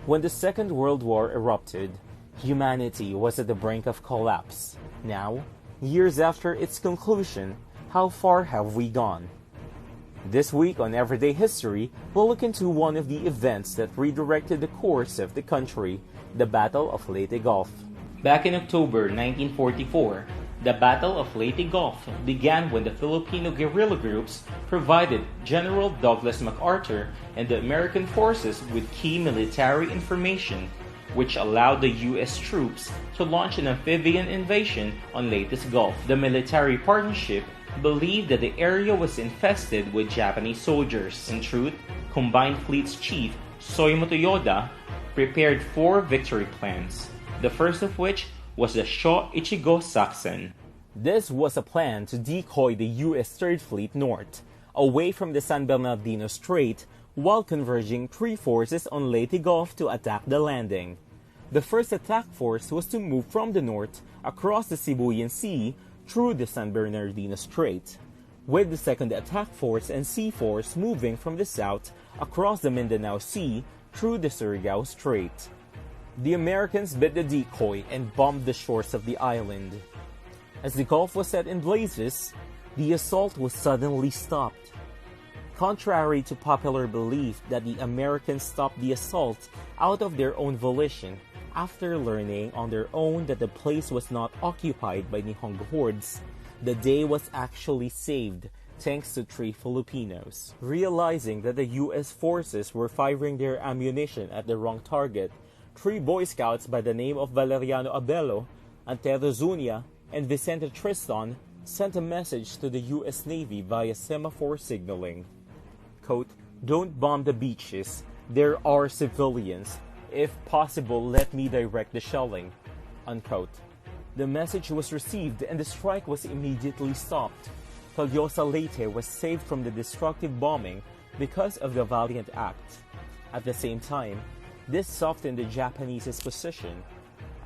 When the Second World War erupted, humanity was at the brink of collapse. Now, years after its conclusion, how far have we gone? This week on Everyday History, we'll look into one of the events that redirected the course of the country, the Battle of Leyte Gulf. Back in October 1944, the Battle of Leyte Gulf began when the Filipino guerrilla groups provided General Douglas MacArthur and the American forces with key military information, which allowed the U.S. troops to launch an amphibian invasion on Leyte's Gulf. The military partnership believed that the area was infested with Japanese soldiers. In truth, Combined Fleet's chief, Soemoto Yoda, prepared 4 victory plans, the first of which was the Sho Ichigo Saxon. This was a plan to decoy the U.S. Third Fleet north, away from the San Bernardino Strait, while converging 3 forces on Leyte Gulf to attack the landing. The first attack force was to move from the north across the Sibuyan Sea through the San Bernardino Strait, with the second attack force and sea force moving from the south across the Mindanao Sea through the Surigao Strait. The Americans bit the decoy and bombed the shores of the island. As the Gulf was set in blazes, the assault was suddenly stopped. Contrary to popular belief that the Americans stopped the assault out of their own volition, after learning on their own that the place was not occupied by Nihongo hordes, the day was actually saved thanks to 3 Filipinos. Realizing that the U.S. forces were firing their ammunition at the wrong target, 3 Boy Scouts by the name of Valeriano Abelo, Antero Zuniga, and Vicente Tristan sent a message to the U.S. Navy via semaphore signaling. Quote, "Don't bomb the beaches. There are civilians. If possible, let me direct the shelling." Unquote. The message was received and the strike was immediately stopped. Tolyosa Leyte was saved from the destructive bombing because of the valiant act. At the same time, this softened the Japanese's position,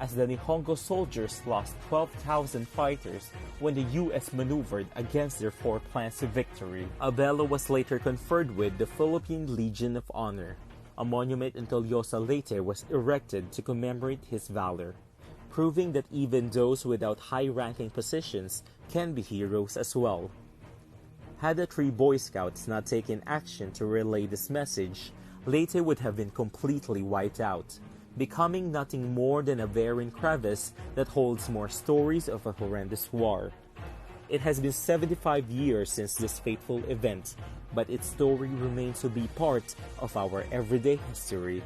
as the Nihongo soldiers lost 12,000 fighters when the U.S. maneuvered against their 4 plans to victory. Abelo was later conferred with the Philippine Legion of Honor. A monument in Tolyosa Leyte was erected to commemorate his valor, proving that even those without high-ranking positions can be heroes as well. Had the 3 Boy Scouts not taken action to relay this message, Leyte would have been completely wiped out, becoming nothing more than a barren crevice that holds more stories of a horrendous war. It has been 75 years since this fateful event, but its story remains to be part of our everyday history.